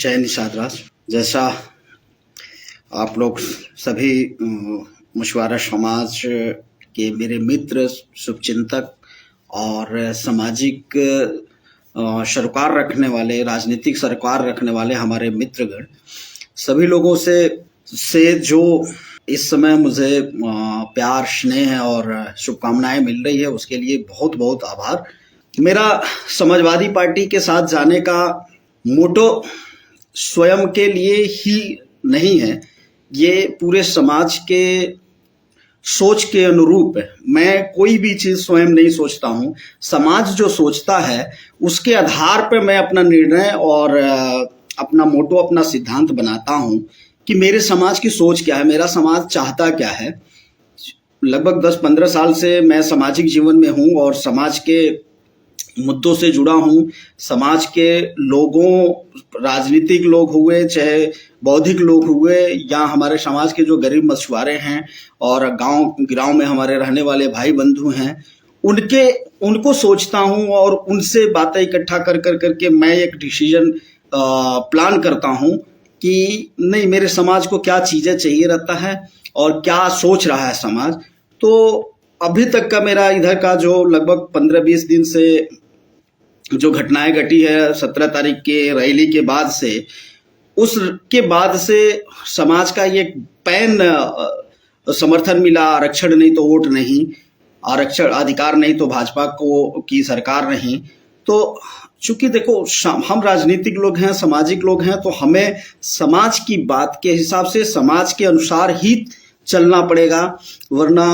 जय निषाद राज। जैसा आप लोग सभी मछुआरा समाज के मेरे मित्र, शुभचिंतक और सामाजिक सरोकार रखने वाले, राजनीतिक सरोकार रखने वाले हमारे मित्रगण, सभी लोगों से जो इस समय मुझे प्यार, स्नेह और शुभकामनाएं मिल रही है, उसके लिए बहुत बहुत आभार। मेरा समाजवादी पार्टी के साथ जाने का मोटो स्वयं के लिए ही नहीं है, ये पूरे समाज के सोच के अनुरूप है। मैं कोई भी चीज स्वयं नहीं सोचता हूँ, समाज जो सोचता है उसके आधार पर मैं अपना निर्णय और अपना मोटो, अपना सिद्धांत बनाता हूँ कि मेरे समाज की सोच क्या है, मेरा समाज चाहता क्या है। लगभग 10-15 साल से मैं सामाजिक जीवन में हूँ और समाज के मुद्दों से जुड़ा हूँ। समाज के लोगों, राजनीतिक लोग हुए, चाहे बौद्धिक लोग हुए, या हमारे समाज के जो गरीब मछुआरे हैं और गांव में हमारे रहने वाले भाई बंधु हैं, उनको सोचता हूँ और उनसे बातें इकट्ठा करके मैं एक डिसीजन प्लान करता हूँ कि नहीं, मेरे समाज को क्या चीज़ें चाहिए रहता है और क्या सोच रहा है समाज। तो अभी तक का मेरा इधर का जो लगभग 15-20 दिन से जो घटनाएं घटी है, 17 तारीख के रैली के बाद से, उसके बाद से समाज का ये पैन समर्थन मिला। आरक्षण नहीं तो वोट नहीं, आरक्षण अधिकार नहीं तो भाजपा की सरकार नहीं। तो चूंकि देखो, हम राजनीतिक लोग हैं, सामाजिक लोग हैं, तो हमें समाज की बात के हिसाब से, समाज के अनुसार ही चलना पड़ेगा, वरना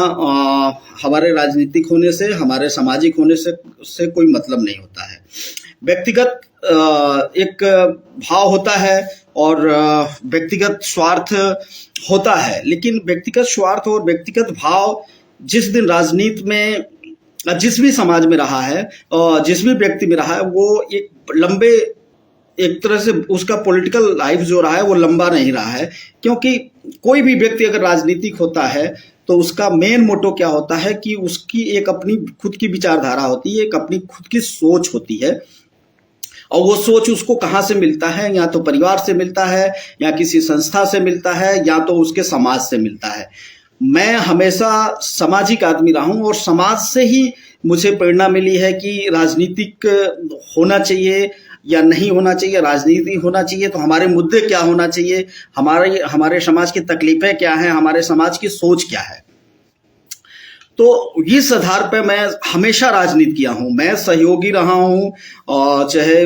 हमारे राजनीतिक होने से, हमारे सामाजिक होने से कोई मतलब नहीं होता है। व्यक्तिगत एक भाव होता है और व्यक्तिगत स्वार्थ होता है, लेकिन व्यक्तिगत स्वार्थ और व्यक्तिगत भाव जिस दिन राजनीति में, जिस भी समाज में रहा है, जिस भी व्यक्ति में रहा है, वो एक लंबे, एक तरह से उसका पॉलिटिकल लाइफ जो रहा है वो लंबा नहीं रहा है। क्योंकि कोई भी व्यक्ति अगर राजनीतिक होता है तो उसका मेन मोटो क्या होता है कि उसकी एक अपनी खुद की विचारधारा होती है, एक अपनी खुद की सोच होती है, और वो सोच उसको कहाँ से मिलता है? या तो परिवार से मिलता है, या किसी संस्था से मिलता है, या तो उसके समाज से मिलता है। मैं हमेशा सामाजिक आदमी रहा हूं और समाज से ही मुझे प्रेरणा मिली है कि राजनीतिक होना चाहिए या नहीं होना चाहिए। राजनीति होना चाहिए तो हमारे मुद्दे क्या होना चाहिए, हमारे समाज की तकलीफें क्या हैं, हमारे समाज की सोच क्या है। तो इस आधार पर मैं हमेशा राजनीति किया हूं, मैं सहयोगी रहा हूं, चाहे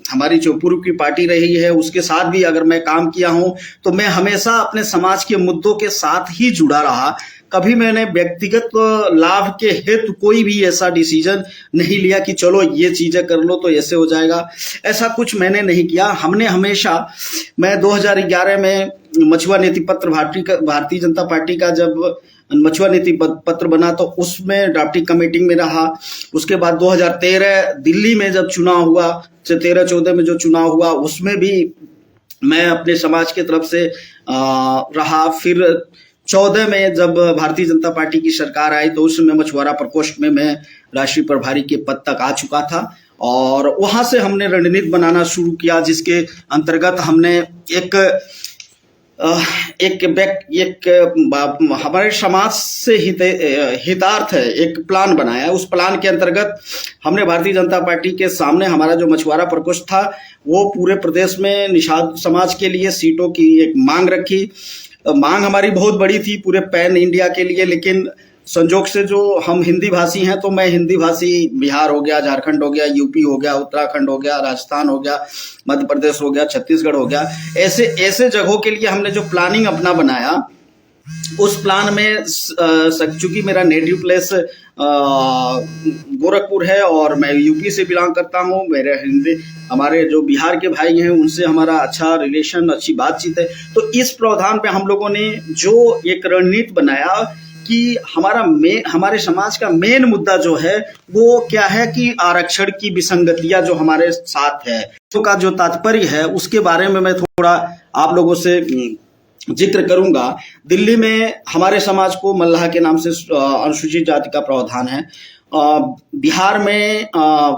हमारी जो पूर्व की पार्टी रही है उसके साथ भी अगर मैं काम किया हूं, तो मैं हमेशा अपने समाज के मुद्दों के साथ ही जुड़ा रहा। कभी मैंने व्यक्तिगत लाभ के हेतु कोई भी ऐसा डिसीजन नहीं लिया कि चलो ये चीजें कर लो तो ऐसे हो जाएगा, ऐसा कुछ मैंने नहीं किया। हमने हमेशा, मैं 2011 में मछुआ नीति पत्र, भारतीय जनता पार्टी का जब मछुआ नीति पत्र बना तो उसमें ड्राफ्टिंग कमेटी में रहा। उसके बाद 2013 दिल्ली में जब चुनाव हुआ, 13-14 में जो चुनाव हुआ, उसमें भी मैं अपने समाज की तरफ से रहा। फिर 14 में जब भारतीय जनता पार्टी की सरकार आई तो उसमें मछुआरा प्रकोष्ठ में मैं राष्ट्रीय प्रभारी के पद तक आ चुका था, और वहां से हमने रणनीति बनाना शुरू किया, जिसके अंतर्गत हमने हमारे समाज से हितार्थ है एक प्लान बनाया। उस प्लान के अंतर्गत हमने भारतीय जनता पार्टी के सामने हमारा जो मछुआरा प्रकोष्ठ था वो पूरे प्रदेश में निषाद समाज के लिए सीटों की एक मांग रखी। मांग हमारी बहुत बड़ी थी पूरे पैन इंडिया के लिए, लेकिन संजोग से जो हम हिंदी भाषी हैं, तो मैं हिंदी भाषी, बिहार हो गया, झारखंड हो गया, यूपी हो गया, उत्तराखंड हो गया, राजस्थान हो गया, मध्य प्रदेश हो गया, छत्तीसगढ़ हो गया, ऐसे जगहों के लिए हमने जो प्लानिंग अपना बनाया, उस प्लान में चूंकि मेरा नेटिव प्लेस गोरखपुर है और मैं यूपी से बिलोंग करता हूँ, हमारे जो बिहार के भाई हैं उनसे हमारा अच्छा रिलेशन, अच्छी बातचीत है। तो इस प्रावधान पे हम लोगों ने जो एक रणनीति बनाया कि हमारे समाज का मेन मुद्दा जो है वो क्या है कि आरक्षण की विसंगतियां जो हमारे साथ है, तो का जो तात्पर्य है उसके बारे में मैं थोड़ा आप लोगों से जिक्र करूंगा। दिल्ली में हमारे समाज को मल्लाह के नाम से अनुसूचित जाति का प्रावधान है, बिहार में,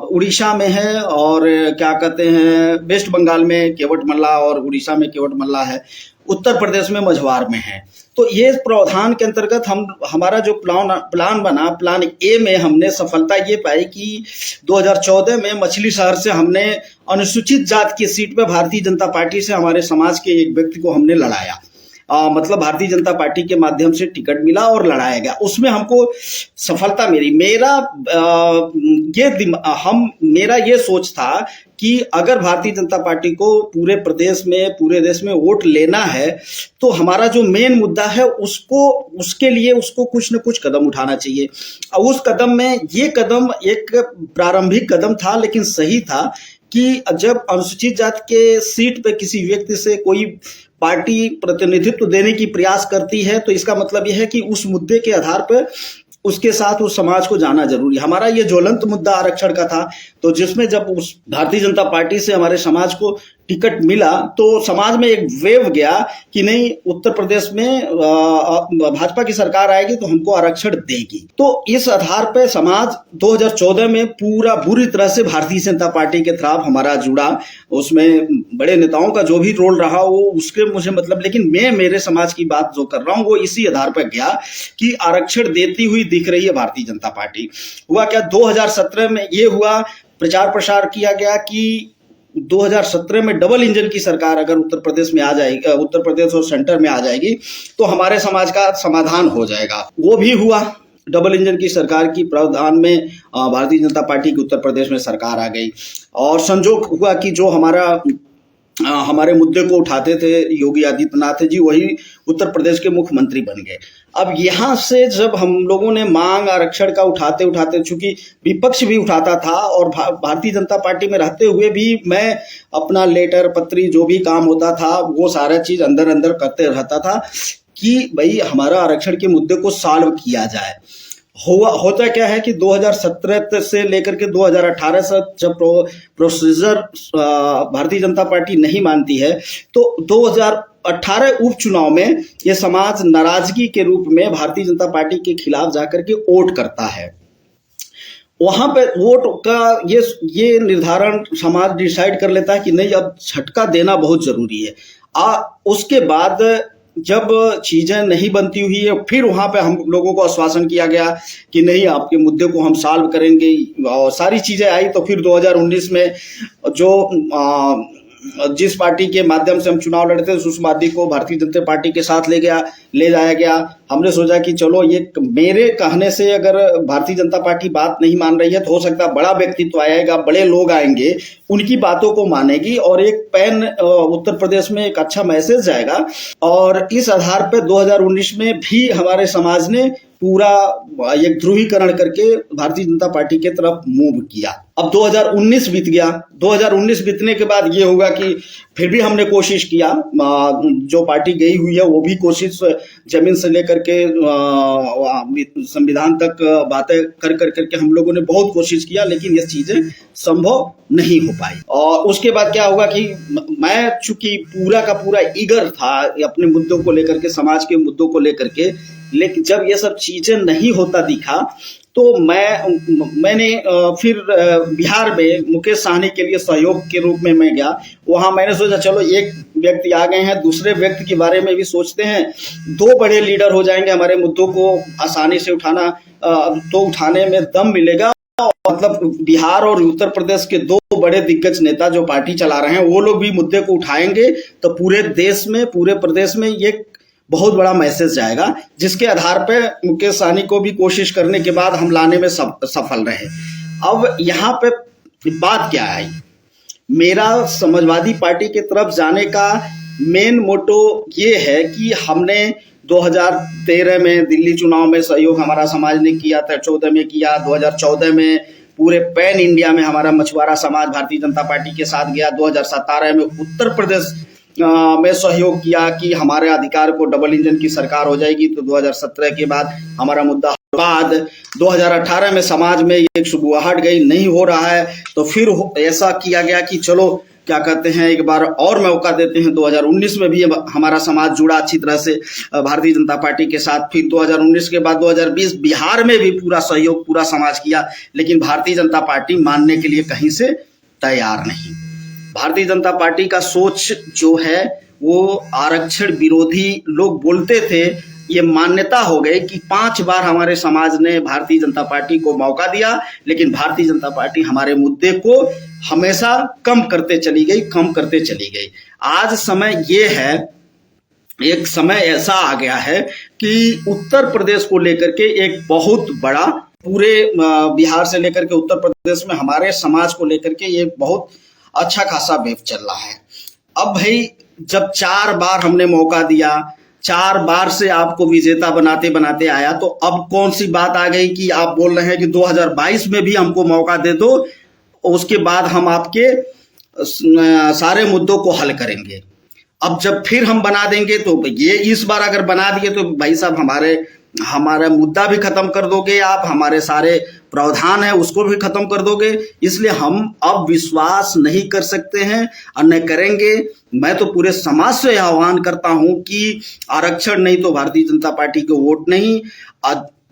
उड़ीसा में है, और क्या कहते हैं वेस्ट बंगाल में केवट मल्ला और उड़ीसा में केवट मल्ला है, उत्तर प्रदेश में मझवार में है। तो ये प्रावधान के अंतर्गत हमारा जो प्लान बना, प्लान ए में हमने सफलता ये पाई कि 2014 में मछली शहर से हमने अनुसूचित जाति की सीट पे भारतीय जनता पार्टी से हमारे समाज के एक व्यक्ति को हमने लड़ाया। मतलब भारतीय जनता पार्टी के माध्यम से टिकट मिला और लड़ाया गया, उसमें हमको सफलता मेरी मेरा ये सोच था कि अगर भारतीय जनता पार्टी को पूरे प्रदेश में, पूरे देश में वोट लेना है तो हमारा जो मेन मुद्दा है उसके लिए उसको कुछ न कुछ कदम उठाना चाहिए। और उस कदम में ये कदम एक प्रारंभिक कदम था, लेकिन सही था कि जब अनुसूचित जाति के सीट पे किसी व्यक्ति से कोई पार्टी प्रतिनिधित्व देने की प्रयास करती है तो इसका मतलब यह है कि उस मुद्दे के आधार पर उसके साथ उस समाज को जाना जरूरी। हमारा ये ज्वलंत मुद्दा आरक्षण का था, तो जिसमें जब उस भारतीय जनता पार्टी से हमारे समाज को टिकट मिला तो समाज में एक वेव गया कि नहीं, उत्तर प्रदेश में भाजपा की सरकार आएगी तो हमको आरक्षण देगी। तो इस आधार पर समाज 2014 में पूरा बुरी तरह से भारतीय जनता पार्टी के खिलाफ हमारा जुड़ा। उसमें बड़े नेताओं का जो भी रोल रहा वो उसके मुझे मतलब, लेकिन मैं मेरे समाज की बात जो कर रहा हूँ वो इसी आधार पर गया कि आरक्षण देती हुई दिख रही है भारतीय जनता पार्टी। हुआ क्या, 2017 में ये हुआ, प्रचार प्रसार किया गया कि 2017 में डबल इंजन की सरकार अगर उत्तर प्रदेश में आ जाएगी, उत्तर प्रदेश और सेंटर में आ जाएगी तो हमारे समाज का समाधान हो जाएगा। वो भी हुआ, डबल इंजन की सरकार की प्रावधान में भारतीय जनता पार्टी की उत्तर प्रदेश में सरकार आ गई। और संजोग हुआ कि जो हमारे मुद्दे को उठाते थे योगी आदित्यनाथ जी, वही उत्तर प्रदेश के मुख्यमंत्री बन गए। अब यहाँ से जब हम लोगों ने मांग आरक्षण का उठाते उठाते, चूंकि विपक्ष भी उठाता था और भारतीय जनता पार्टी में रहते हुए भी मैं अपना लेटर पत्री जो भी काम होता था वो सारा चीज अंदर अंदर करते रहता था कि भाई हमारा आरक्षण के मुद्दे को सॉल्व किया जाए। होता क्या है कि 2017 से लेकर के 2018 से जब प्रोसीजर भारतीय जनता पार्टी नहीं मानती है तो 2018 उपचुनाव में ये समाज नाराजगी के रूप में भारतीय जनता पार्टी के खिलाफ जाकर के वोट करता है। वहां पे वोट का ये निर्धारण समाज डिसाइड कर लेता है कि नहीं, अब झटका देना बहुत जरूरी है। उसके बाद जब चीजें नहीं बनती हुई है फिर वहां पे हम लोगों को आश्वासन किया गया कि नहीं, आपके मुद्दे को हम सॉल्व करेंगे, और सारी चीजें आई। तो फिर 2019 में जो जिस पार्टी के माध्यम से हम चुनाव लड़ते थे उस पार्टी को भारतीय जनता पार्टी के साथ ले जाया गया। हमने सोचा कि चलो ये मेरे कहने से अगर भारतीय जनता पार्टी बात नहीं मान रही है तो हो सकता है बड़ा व्यक्तित्व आएगा, बड़े लोग आएंगे, उनकी बातों को मानेगी और एक पैन उत्तर प्रदेश में एक अच्छा मैसेज जाएगा। और इस आधार पर 2019 में भी हमारे समाज ने पूरा एक ध्रुवीकरण करके भारतीय जनता पार्टी के तरफ मूव किया। अब 2019 बीत गया। 2019 बीतने के बाद ये होगा कि फिर भी हमने कोशिश किया, जो पार्टी गई हुई है वो भी कोशिश जमीन से लेकर के संविधान तक बातें कर करके हम लोगों ने बहुत कोशिश किया, लेकिन ये चीजें संभव नहीं हो पाई। और उसके बाद क्या हुआ कि मैं चूंकि पूरा का पूरा ईगर था अपने मुद्दों को लेकर के, समाज के मुद्दों को लेकर के, लेकिन जब ये सब चीजें नहीं होता दिखा तो मैंने फिर बिहार में मुकेश सहनी के लिए सहयोग के रूप में मैं गया। वहां मैंने सोचा चलो एक व्यक्ति आ गए हैं, दूसरे व्यक्ति के बारे में भी सोचते हैं, दो बड़े लीडर हो जाएंगे, हमारे मुद्दों को आसानी से उठाने में दम मिलेगा। मतलब बिहार और उत्तर प्रदेश के दो बड़े दिग्गज नेता जो पार्टी चला रहे हैं वो लोग भी मुद्दे को उठाएंगे तो पूरे देश में, पूरे प्रदेश में ये बहुत बड़ा मैसेज जाएगा, जिसके आधार पे मुकेश सहनी को भी कोशिश करने के बाद हम लाने में सफल रहे। अब यहाँ पे बात क्या आई, मेरा समाजवादी पार्टी की तरफ जाने का मेन मोटो ये है कि हमने 2013 में दिल्ली चुनाव में सहयोग हमारा समाज ने किया था, 14 में किया, 2014 में पूरे पैन इंडिया में हमारा मछुआरा समाज भारतीय जनता पार्टी के साथ गया, 2017 में उत्तर प्रदेश में सहयोग किया कि हमारे अधिकार को डबल इंजन की सरकार हो जाएगी। तो 2017 के बाद हमारा मुद्दा बाद 2018 में समाज में एक सुबुहाहट गई, नहीं हो रहा है तो फिर ऐसा किया गया कि चलो क्या कहते हैं, एक बार और मौका देते हैं। 2019 में भी हमारा समाज जुड़ा अच्छी तरह से भारतीय जनता पार्टी के साथ। फिर 2019 के बाद 2020 बिहार में भी पूरा सहयोग पूरा समाज किया, लेकिन भारतीय जनता पार्टी मानने के लिए कहीं से तैयार नहीं। भारतीय जनता पार्टी का सोच जो है वो आरक्षण विरोधी लोग बोलते थे, ये मान्यता हो गई कि 5 बार हमारे समाज ने भारतीय जनता पार्टी को मौका दिया, लेकिन भारतीय जनता पार्टी हमारे मुद्दे को हमेशा कम करते चली गई। आज समय ये है, एक समय ऐसा आ गया है कि उत्तर प्रदेश को लेकर के एक बहुत बड़ा, पूरे बिहार से लेकर के उत्तर प्रदेश में हमारे समाज को लेकर के ये बहुत अच्छा खासा वेव चल रहा है। अब भाई जब 4 बार हमने मौका दिया, 4 बार से आपको विजेता बनाते बनाते आया, तो अब कौन सी बात आ गई कि आप बोल रहे हैं कि 2022 में भी हमको मौका दे दो, उसके बाद हम आपके सारे मुद्दों को हल करेंगे। अब जब फिर हम बना देंगे तो ये इस बार अगर बना दिए तो भाई साहब हमारा मुद्दा भी खत्म कर दोगे आप, हमारे सारे प्रावधान है उसको भी खत्म कर दोगे। इसलिए हम अब विश्वास नहीं कर सकते हैं और न करेंगे। मैं तो पूरे समाज से आह्वान करता हूं कि आरक्षण नहीं तो भारतीय जनता पार्टी को वोट नहीं,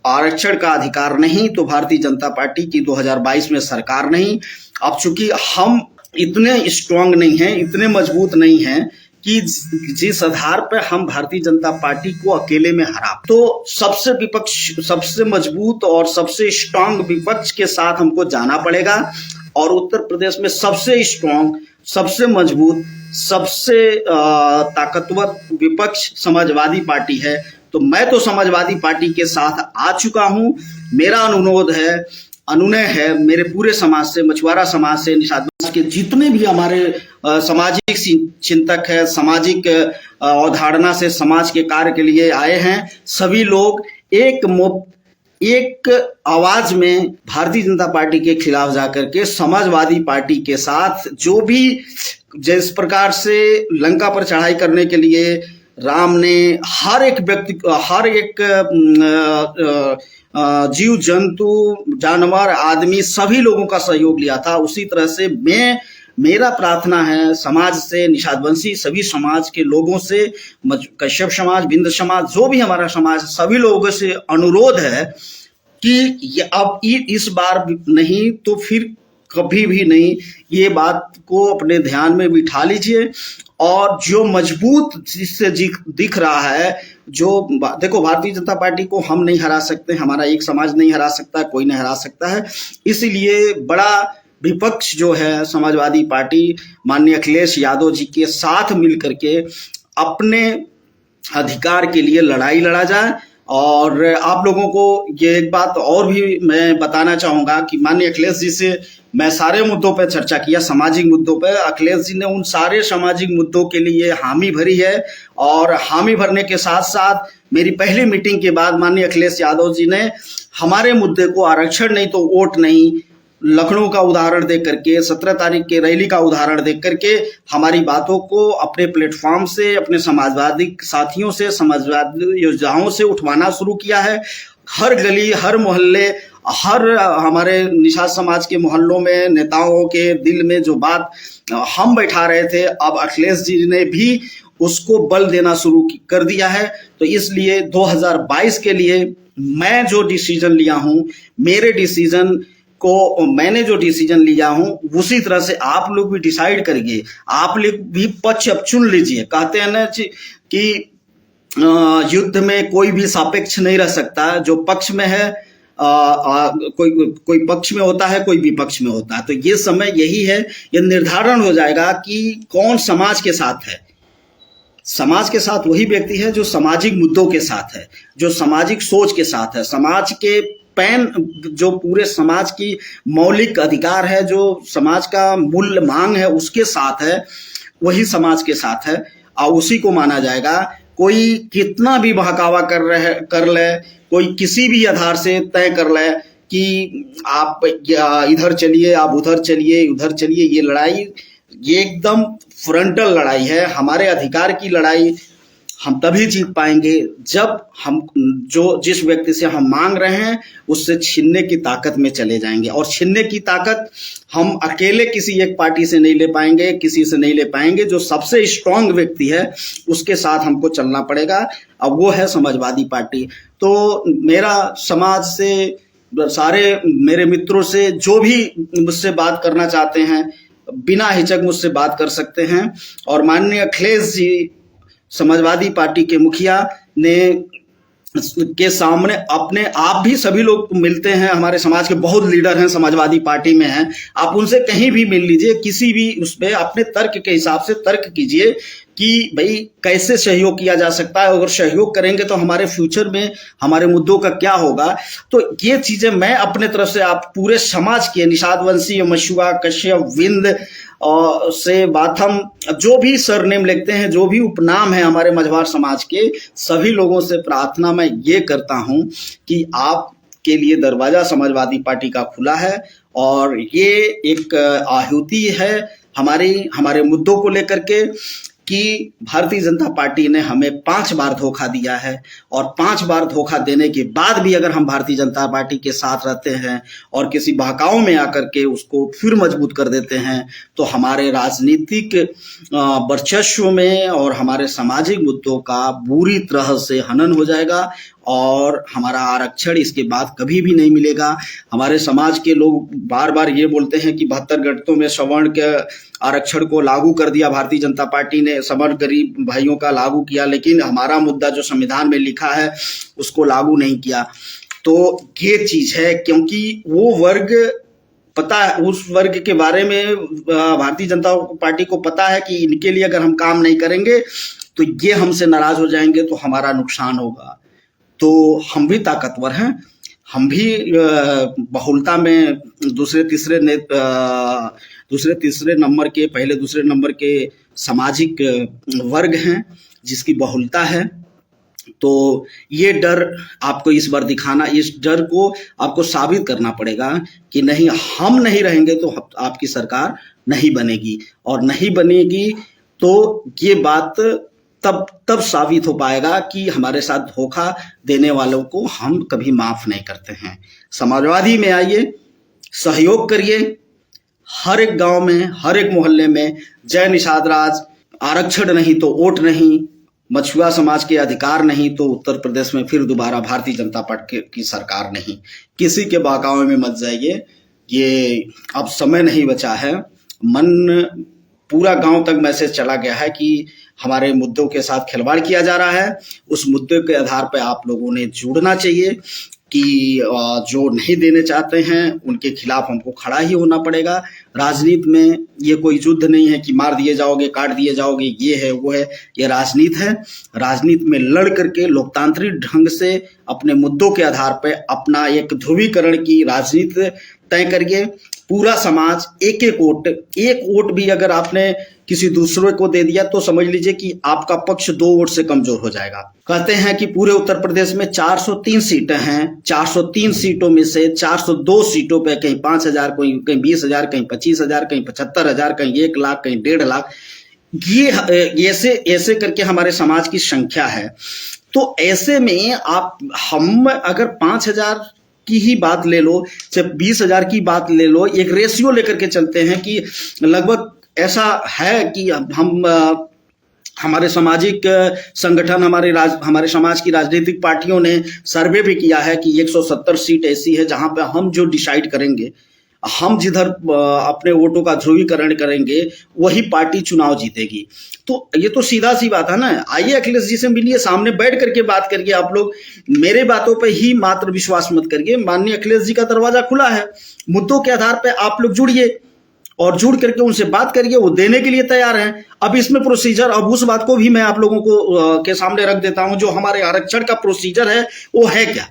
आरक्षण का अधिकार नहीं तो भारतीय जनता पार्टी की 2022 में सरकार नहीं। अब चूंकि हम इतने स्ट्रांग नहीं हैं, इतने मजबूत नहीं हैं कि जिस आधार पर हम भारतीय जनता पार्टी को अकेले में हरा, तो सबसे मजबूत और सबसे स्ट्रांग विपक्ष के साथ हमको जाना पड़ेगा। और उत्तर प्रदेश में सबसे स्ट्रांग, सबसे मजबूत, सबसे ताकतवर विपक्ष समाजवादी पार्टी है। तो मैं तो समाजवादी पार्टी के साथ आ चुका हूं। मेरा अनुनय है मेरे पूरे समाज से, मछुआरा समाज से, निषाद के जितने भी हमारे सामाजिक चिंतक है, सामाजिक अवधारणा से समाज के कार्य के लिए आए हैं, सभी लोग एक आवाज में भारतीय जनता पार्टी के खिलाफ जाकर के समाजवादी पार्टी के साथ, जो भी जिस प्रकार से लंका पर चढ़ाई करने के लिए राम ने हर एक व्यक्ति, हर एक जीव जंतु, जानवर, आदमी, सभी लोगों का सहयोग लिया था, उसी तरह से मेरा प्रार्थना है समाज से, निषादवंशी सभी समाज के लोगों से, कश्यप समाज, बिंद समाज, जो भी हमारा समाज, सभी लोगों से अनुरोध है कि अब इस बार नहीं तो फिर कभी भी नहीं, ये बात को अपने ध्यान में बिठा लीजिए। और जो मजबूत जिससे दिख रहा है, जो देखो भारतीय जनता पार्टी को हम नहीं हरा सकते, हमारा एक समाज नहीं हरा सकता, कोई नहीं हरा सकता है। इसीलिए बड़ा विपक्ष जो है समाजवादी पार्टी माननीय अखिलेश यादव जी के साथ मिलकर के अपने अधिकार के लिए लड़ाई लड़ा जाए। और आप लोगों को ये एक बात और भी मैं बताना चाहूंगा कि माननीय अखिलेश जी से मैं सारे मुद्दों पर चर्चा किया, सामाजिक मुद्दों पर। अखिलेश जी ने उन सारे सामाजिक मुद्दों के लिए हामी भरी है, और हामी भरने के साथ साथ मेरी पहली मीटिंग के बाद माननीय अखिलेश यादव जी ने हमारे मुद्दे को, आरक्षण नहीं तो वोट नहीं, लखनऊ का उदाहरण देख करके, 17 तारीख के रैली का उदाहरण देख करके हमारी बातों को अपने प्लेटफॉर्म से, अपने समाजवादी साथियों से, समाजवादी योद्धाओं से उठवाना शुरू किया है। हर गली, हर मोहल्ले, हर हमारे निषाद समाज के मोहल्लों में नेताओं के दिल में जो बात हम बैठा रहे थे, अब अखिलेश जी ने भी उसको बल देना शुरू कर दिया है। तो इसलिए 2022 के लिए मैं जो डिसीजन लिया हूं, मैंने जो डिसीजन लिया हूं, उसी तरह से आप लोग भी डिसाइड करिए, आप लोग भी पक्ष अब चुन लीजिए। कहते हैं ना कि युद्ध में कोई भी सापेक्ष नहीं रह सकता, जो पक्ष में है कोई पक्ष में होता है, कोई विपक्ष में होता है। तो ये समय यही है, ये निर्धारण हो जाएगा कि कौन समाज के साथ है। समाज के साथ वही व्यक्ति है जो सामाजिक मुद्दों के साथ है, जो सामाजिक सोच के साथ है, समाज के जो पूरे समाज की मौलिक अधिकार है, जो समाज का मूल्य मांग है, उसके साथ है, वही समाज के साथ है और उसी को माना जाएगा। कोई कितना भी बहकावा कर ले, कोई किसी भी आधार से तय कर ले कि आप इधर चलिए, आप उधर चलिए, ये लड़ाई ये एकदम फ्रंटल लड़ाई है, हमारे अधिकार की लड़ाई, हम तभी जीत पाएंगे जब हम जिस व्यक्ति से हम मांग रहे हैं उससे छीनने की ताकत में चले जाएंगे। और छीनने की ताकत हम अकेले किसी एक पार्टी से नहीं ले पाएंगे, किसी से नहीं ले पाएंगे। जो सबसे स्ट्रांग व्यक्ति है उसके साथ हमको चलना पड़ेगा, अब वो है समाजवादी पार्टी। तो मेरा समाज से, सारे मेरे मित्रों से जो भी मुझसे बात करना चाहते हैं बिना हिचक मुझसे बात कर सकते हैं। और माननीय अखिलेश जी समाजवादी पार्टी के मुखिया ने के सामने अपने आप भी सभी लोग मिलते हैं, हमारे समाज के बहुत लीडर हैं समाजवादी पार्टी में हैं, आप उनसे कहीं भी मिल लीजिए, किसी भी उस पर अपने तर्क के हिसाब से तर्क कीजिए कि भाई कैसे सहयोग किया जा सकता है, अगर सहयोग करेंगे तो हमारे फ्यूचर में हमारे मुद्दों का क्या होगा। तो ये चीजें मैं अपने तरफ से आप पूरे समाज के निषाद वंशी, मशुआ, कश्यप, विंद से बाथम, जो भी सरनेम लिखते हैं, जो भी उपनाम है हमारे मझवार समाज के, सभी लोगों से प्रार्थना मैं ये करता हूं कि आपके लिए दरवाजा समाजवादी पार्टी का खुला है। और ये एक आहुति है हमारे मुद्दों को लेकर के कि भारतीय जनता पार्टी ने हमें 5 बार धोखा दिया है, और 5 बार धोखा देने के बाद भी अगर हम भारतीय जनता पार्टी के साथ रहते हैं और किसी बहकाव में आकर के उसको फिर मजबूत कर देते हैं तो हमारे राजनीतिक वर्चस्व में और हमारे सामाजिक मुद्दों का बुरी तरह से हनन हो जाएगा और हमारा आरक्षण इसके बाद कभी भी नहीं मिलेगा। हमारे समाज के लोग बार बार ये बोलते हैं कि 72 गठों में सवर्ण के आरक्षण को लागू कर दिया भारतीय जनता पार्टी ने, सवर्ण गरीब भाइयों का लागू किया, लेकिन हमारा मुद्दा जो संविधान में लिखा है उसको लागू नहीं किया। तो ये चीज है, क्योंकि वो वर्ग पता है, उस वर्ग के बारे में भारतीय जनता पार्टी को पता है कि इनके लिए अगर हम काम नहीं करेंगे तो ये हमसे नाराज हो जाएंगे, तो हमारा नुकसान होगा। तो हम भी ताकतवर हैं, हम भी बहुलता में दूसरे तीसरे नंबर के, पहले दूसरे नंबर के सामाजिक वर्ग हैं जिसकी बहुलता है। तो ये डर आपको इस बार दिखाना, इस डर को आपको साबित करना पड़ेगा कि नहीं, हम नहीं रहेंगे तो आपकी सरकार नहीं बनेगी, और नहीं बनेगी तो ये बात तब साबित हो पाएगा कि हमारे साथ धोखा देने वालों को हम कभी माफ नहीं करते हैं। समाजवादी में आइए, सहयोग करिए, हर एक गांव में, हर एक मोहल्ले में जय निषाद राज, आरक्षण नहीं तो वोट नहीं, मछुआ समाज के अधिकार नहीं तो उत्तर प्रदेश में फिर दोबारा भारतीय जनता पार्टी की सरकार नहीं। किसी के बहकावे में मत जाइए, ये अब समय नहीं बचा है। पूरा गांव तक मैसेज चला गया है कि हमारे मुद्दों के साथ खिलवाड़ किया जा रहा है। उस मुद्दे के आधार पर आप लोगों ने जुड़ना चाहिए कि जो नहीं देने चाहते हैं उनके खिलाफ हमको खड़ा ही होना पड़ेगा। राजनीति में ये कोई युद्ध नहीं है कि मार दिए जाओगे, काट दिए जाओगे, ये है वो है, ये राजनीति है। राजनीति में लड़ करके लोकतांत्रिक ढंग से अपने मुद्दों के आधार पर अपना एक ध्रुवीकरण की राजनीति तय करिए। पूरा समाज एक वोट भी अगर आपने किसी दूसरे को दे दिया तो समझ लीजिए कि आपका पक्ष 2 वोट से कमजोर हो जाएगा। कहते हैं कि पूरे उत्तर प्रदेश में 403 सीटें हैं, 403 सीटों में से 402 सीटों पे कहीं 5,000, कहीं 20,000, कहीं 25,000, कहीं 75,000, कहीं 1 लाख, कहीं 1.5 लाख, ये ऐसे करके हमारे समाज की संख्या है। तो ऐसे में हम अगर 5,000 की ही बात ले लो, चाहे 20,000 की बात ले लो, एक रेशियो लेकर के चलते हैं कि लगभग ऐसा है कि हम हमारे सामाजिक संगठन, हमारे समाज की राजनीतिक पार्टियों ने सर्वे भी किया है कि 170 सीट ऐसी है जहां पे हम जो डिसाइड करेंगे, हम जिधर अपने वोटों का ध्रुवीकरण करेंगे वही पार्टी चुनाव जीतेगी। तो ये तो सीधा सी बात है ना। आइए अखिलेश जी से मिलिए, सामने बैठ करके बात करिए। आप लोग मेरे बातों पे ही मात्र विश्वास मत करिए, माननीय अखिलेश जी का दरवाजा खुला है। मुद्दों के आधार पे आप लोग जुड़िए और जुड़ करके उनसे बात करिए, वो देने के लिए तैयार हैं। अब इसमें प्रोसीजर, अब उस बात को भी मैं आप लोगों को के सामने रख देता हूं, जो हमारे आरक्षण का प्रोसीजर है वो है क्या।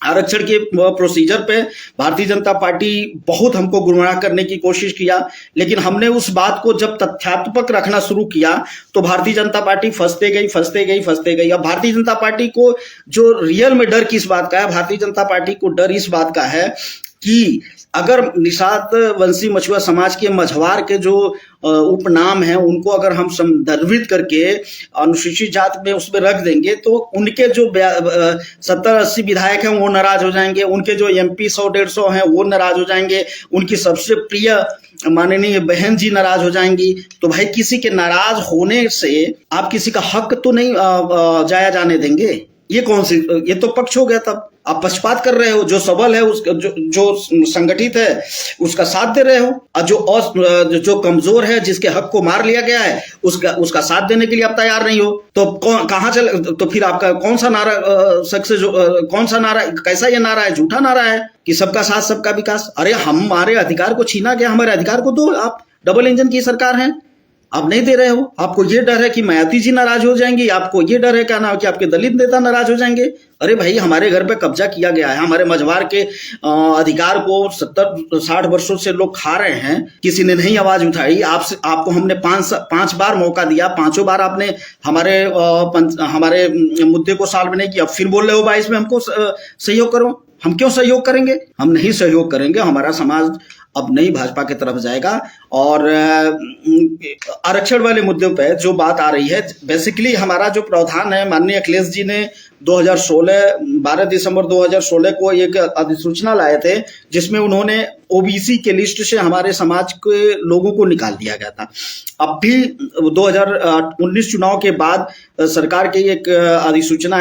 आरक्षण के प्रोसीजर पे भारतीय जनता पार्टी बहुत हमको गुमराह करने की कोशिश किया, लेकिन हमने उस बात को जब तथ्यात्मक रखना शुरू किया तो भारतीय जनता पार्टी फंसते गई। अब भारतीय जनता पार्टी को जो रियल में डर किस बात का है, भारतीय जनता पार्टी को डर इस बात का है कि अगर निषाद वंशी मछुआ समाज के मझवार के जो उपनाम हैं उनको अगर हम संदर्भित करके अनुसूचित जाति में उसमें रख देंगे तो उनके जो 70-80 विधायक हैं वो नाराज हो जाएंगे, उनके जो MP 100-150 हैं वो नाराज हो जाएंगे, उनकी सबसे प्रिय माननीय बहन जी नाराज हो जाएंगी। तो भाई किसी के नाराज होने से आप किसी का हक तो नहीं जाया जाने देंगे। ये कौन सी, ये तो पक्ष हो गया। तब आप पक्षपात कर रहे हो, जो सबल है उसका जो संगठित है उसका साथ दे रहे हो, और जो कमजोर है जिसके हक को मार लिया गया है उसका साथ देने के लिए आप तैयार नहीं हो। तो कहां चले, तो फिर आपका कौन सा नारा कौन सा नारा, कैसा ये नारा है? झूठा नारा है कि सबका साथ सबका विकास। अरे हमारे अधिकार को छीना गया, हमारे अधिकार को दो। आप डबल इंजन की सरकार है, आप नहीं दे रहे हो। आपको ये डर है कि मायावती जी नाराज हो जाएंगी, आपको ये डर है क्या ना कि आपके दलित नेता नाराज हो जाएंगे। अरे भाई हमारे घर पे कब्जा किया गया है, हमारे मझवार के अधिकार को 70-60 वर्षों से लोग खा रहे हैं, किसी ने नहीं आवाज उठाई। आपको हमने 5 बार मौका दिया, 5 बार आपने हमारे मुद्दे को सॉल्व नहीं किया। फिर बोल रहे हो भाई इसमें हमको सहयोग करो। हम क्यों सहयोग करेंगे? हम नहीं सहयोग करेंगे। हमारा समाज अब नई भाजपा की तरफ जाएगा। और आरक्षण वाले मुद्दों पे जो बात आ रही है, बेसिकली हमारा जो प्रावधान है, माननीय अखिलेश जी ने 12 दिसंबर 2016 को एक अधिसूचना लाए थे जिसमें उन्होंने ओबीसी के लिस्ट से हमारे समाज के लोगों को निकाल दिया गया था। अब भी 2019 चुनाव के बाद सरकार की एक अधिसूचना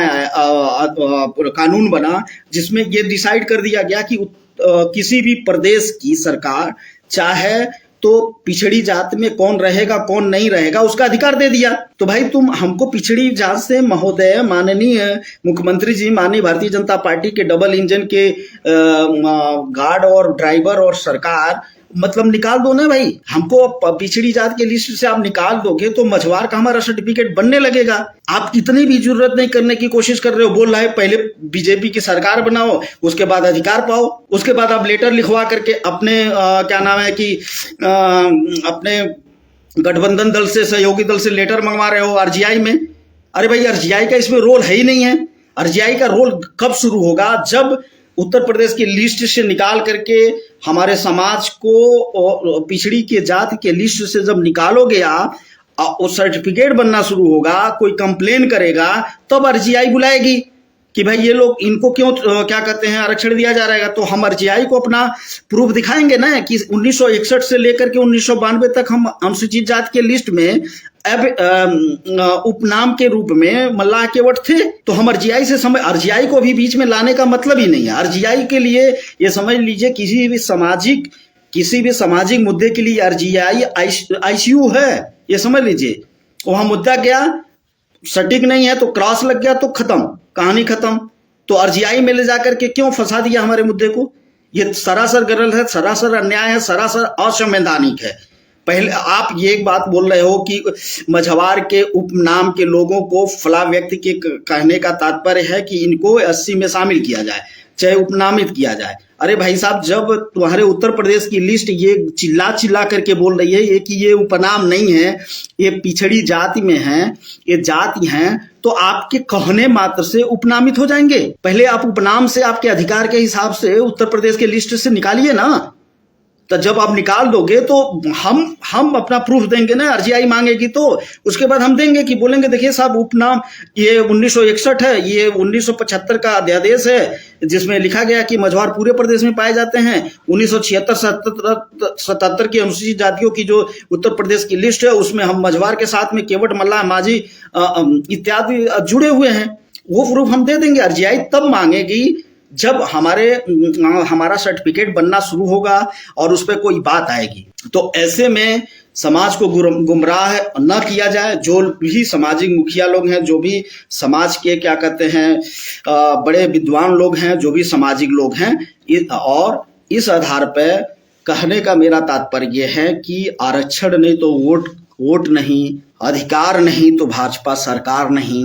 कानून बना जिसमें ये डिसाइड कर दिया गया कि किसी भी प्रदेश की सरकार चाहे तो पिछड़ी जात में कौन रहेगा कौन नहीं रहेगा उसका अधिकार दे दिया। तो भाई तुम हमको पिछड़ी जात से महोदय माननीय मुख्यमंत्री जी, माननीय भारतीय जनता पार्टी के डबल इंजन के गार्ड और ड्राइवर और सरकार मतलब निकाल दो ना भाई। हमको पिछड़ी जात के लिस्ट से आप निकाल दोगे तो मझवार का हमारा सर्टिफिकेट बनने लगेगा। आप इतनी भी जरूरत नहीं करने की कोशिश कर रहे हो। बोल रहा है पहले बीजेपी की सरकार बनाओ, उसके बाद अधिकार पाओ, उसके बाद आप लेटर लिखवा करके अपने क्या नाम है कि अपने गठबंधन दल से, सहयोगी दल से लेटर मंगवा रहे हो आरजीआई में। अरे भाई आरजीआई का इसमें रोल है ही नहीं है। आरजीआई का रोल कब शुरू होगा? जब उत्तर प्रदेश की लिस्ट से निकाल करके हमारे समाज को पिछड़ी के जाति के लिस्ट से जब निकालोगे आप, वो सर्टिफिकेट बनना शुरू होगा, कोई कंप्लेन करेगा तब आरजीआई बुलाएगी कि भाई ये लोग इनको क्यों क्या कहते हैं आरक्षण दिया जा रहा है। तो हम आरजीआई को अपना प्रूफ दिखाएंगे ना कि 1961 से लेकर के 1992 तक हम अनुसूचित जाति के लिस्ट में उपनाम के रूप में मल्लाह केवट थे। तो हम आरजीआई से आरजीआई को भी बीच में लाने का मतलब ही नहीं है। आरजीआई के लिए ये समझ लीजिए किसी भी सामाजिक मुद्दे के लिए आरजीआई आईसीयू है, ये समझ लीजिए। वहां मुद्दा गया, सटीक नहीं है तो क्रॉस लग गया तो खत्म, कहानी खत्म। तो आरजीआई में ले जाकर के क्यों फंसा दिया हमारे मुद्दे को? ये सरासर गलत है, सरासर अन्याय है, सरासर असंवैधानिक है। पहले आप ये एक बात बोल रहे हो कि मझवार के उपनाम के लोगों को फला व्यक्ति के कहने का तात्पर्य है कि इनको 80 में शामिल किया जाए, चाहे उपनामित किया जाए। अरे भाई साहब, जब तुम्हारे उत्तर प्रदेश की लिस्ट ये चिल्ला करके बोल रही है ये कि ये उपनाम नहीं है, ये पिछड़ी जाति में है, ये जाति हैं, तो आपके कहने मात्र से उपनामित हो जाएंगे। पहले आप उपनाम से आपके अधिकार के हिसाब से उत्तर प्रदेश के लिस्ट से निकालिए ना। तो जब आप निकाल दोगे तो हम अपना प्रूफ देंगे ना, आरजीआई मांगेगी तो उसके बाद हम देंगे कि बोलेंगे देखिए साहब उपनाम ये 1961 है, ये 1975 का अध्यादेश है जिसमें लिखा गया कि मझवार पूरे प्रदेश में पाए जाते हैं। 1976-77 की अनुसूचित जातियों की जो उत्तर प्रदेश की लिस्ट है उसमें हम मझवार के साथ में केवट, मल्लाह, माझी इत्यादि जुड़े हुए हैं। वो प्रूफ हम दे देंगे। आरजीआई तब मांगेगी जब हमारा सर्टिफिकेट बनना शुरू होगा और उस पर कोई बात आएगी। तो ऐसे में समाज को गुमराह न किया जाए। जो भी सामाजिक मुखिया लोग हैं, जो भी समाज के क्या कहते हैं बड़े विद्वान लोग हैं, जो भी सामाजिक लोग हैं, और इस आधार पर कहने का मेरा तात्पर्य है कि आरक्षण नहीं तो वोट नहीं, अधिकार नहीं तो भाजपा सरकार नहीं।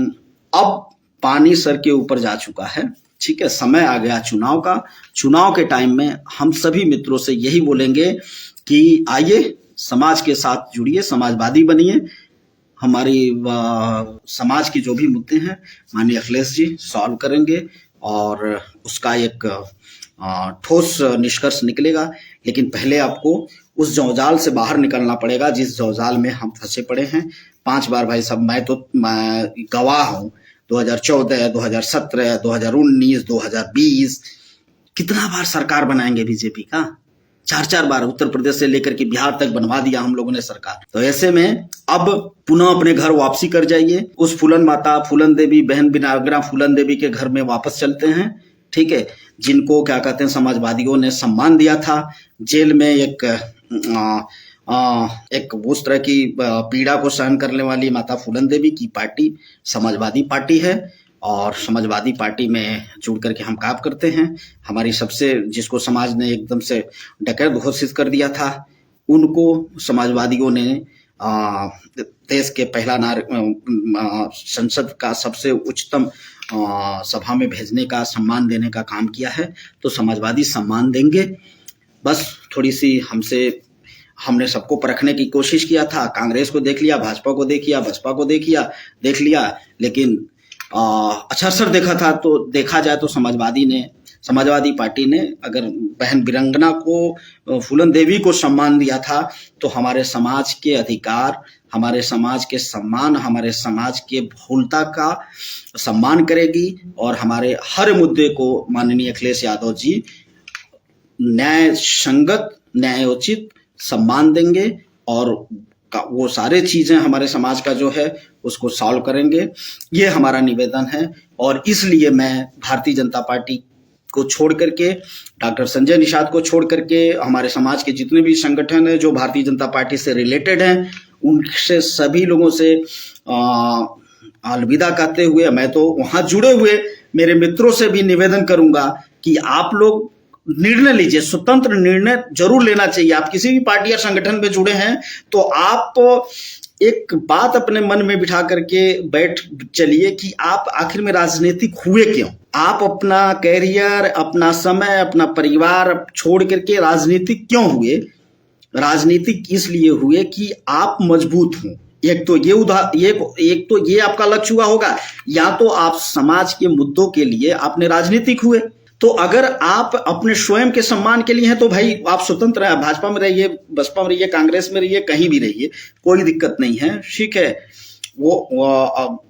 अब पानी सर के ऊपर जा चुका है। ठीक है, समय आ गया चुनाव का। चुनाव के टाइम में हम सभी मित्रों से यही बोलेंगे कि आइए समाज के साथ जुड़िए, समाजवादी बनिए। हमारी समाज के जो भी मुद्दे हैं माननीय अखिलेश जी सॉल्व करेंगे और उसका एक ठोस निष्कर्ष निकलेगा। लेकिन पहले आपको उस जंजाल से बाहर निकलना पड़ेगा जिस जंजाल में हम फंसे पड़े हैं। 5 बार भाई साहब मैं गवाह हूँ, 2014, 2017, 2019, 2020, कितना बार सरकार बनाएंगे बीजेपी का? 4 बार उत्तर प्रदेश से लेकर के बिहार तक बनवा दिया हम लोगों ने सरकार। तो ऐसे में अब पुनः अपने घर वापसी कर जाइए। उस फूलन माता, फूलन देवी, बहन बिनागरा फूलन देवी के घर में वापस चलते हैं, ठीक है, जिनको क्या कहते हैं समाजवादियों ने सम्मान दिया था। जेल में एक उस तरह की पीड़ा को सहन करने वाली माता फूलन देवी की पार्टी समाजवादी पार्टी है, और समाजवादी पार्टी में जुड़ करके हम काम करते हैं। हमारी सबसे, जिसको समाज ने एकदम से डकैत घोषित कर दिया था, उनको समाजवादियों ने देश के पहला संसद का सबसे उच्चतम सभा में भेजने का, सम्मान देने का काम किया है। तो समाजवादी सम्मान देंगे। बस थोड़ी सी हमने सबको परखने की कोशिश किया था। कांग्रेस को देख लिया, भाजपा को देख लिया, बसपा को देख लिया, लेकिन अच्छा असर देखा जाए तो समाजवादी पार्टी ने अगर बहन वीरांगना को, फूलन देवी को सम्मान दिया था, तो हमारे समाज के अधिकार, हमारे समाज के सम्मान, हमारे समाज के बहुलता का सम्मान करेगी, और हमारे हर मुद्दे को माननीय अखिलेश यादव जी न्याय संगत, न्यायोचित सम्मान देंगे, और वो सारे चीजें हमारे समाज का जो है उसको सॉल्व करेंगे। ये हमारा निवेदन है। और इसलिए मैं भारतीय जनता पार्टी को छोड़ करके, डॉक्टर संजय निषाद को छोड़ करके, हमारे समाज के जितने भी संगठन हैं जो भारतीय जनता पार्टी से रिलेटेड हैं, उनसे सभी लोगों से अलविदा कहते हुए, मैं तो वहां जुड़े हुए मेरे मित्रों से भी निवेदन करूंगा कि आप लोग निर्णय लीजिए, स्वतंत्र निर्णय जरूर लेना चाहिए। आप किसी भी पार्टी या संगठन में जुड़े हैं तो आप एक बात अपने मन में बिठा करके बैठ चलिए कि आप आखिर में राजनीतिक हुए क्यों? आप अपना कैरियर, अपना समय, अपना परिवार छोड़ करके राजनीतिक क्यों हुए? राजनीतिक इसलिए हुए कि आप मजबूत हों। एक तो ये आपका लक्ष्य हुआ होगा, या तो आप समाज के मुद्दों के लिए आपने राजनीतिक हुए। तो अगर आप अपने स्वयं के सम्मान के लिए हैं तो भाई आप स्वतंत्र हैं, भाजपा में रहिए, बसपा में रहिए, कांग्रेस में रहिए, कहीं भी रहिए, कोई दिक्कत नहीं है, ठीक है।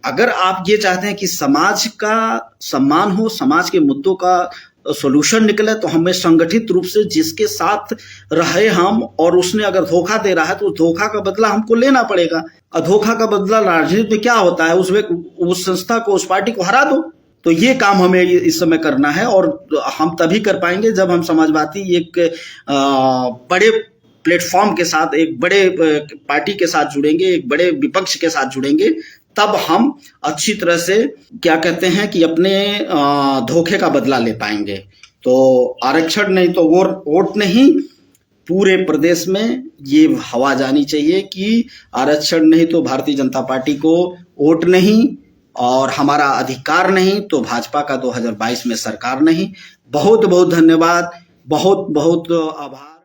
अगर आप ये चाहते हैं कि समाज का सम्मान हो, समाज के मुद्दों का सॉल्यूशन निकले, तो हमें संगठित रूप से जिसके साथ रहे हम, और उसने अगर धोखा दे रहा है तो धोखा का बदला हमको लेना पड़ेगा। और धोखा का बदला राजनीति में क्या होता है? उस संस्था को, उस पार्टी को हरा दो। तो ये काम हमें इस समय करना है, और हम तभी कर पाएंगे जब हम समाजवादी एक बड़े प्लेटफॉर्म के साथ, एक बड़े पार्टी के साथ जुड़ेंगे, एक बड़े विपक्ष के साथ जुड़ेंगे। तब हम अच्छी तरह से क्या कहते हैं कि अपने धोखे का बदला ले पाएंगे। तो आरक्षण नहीं तो वोट नहीं, पूरे प्रदेश में ये हवा जानी चाहिए कि आरक्षण नहीं तो भारतीय जनता पार्टी को वोट नहीं, और हमारा अधिकार नहीं तो भाजपा का 2022 में सरकार नहीं। बहुत बहुत धन्यवाद, बहुत बहुत आभार।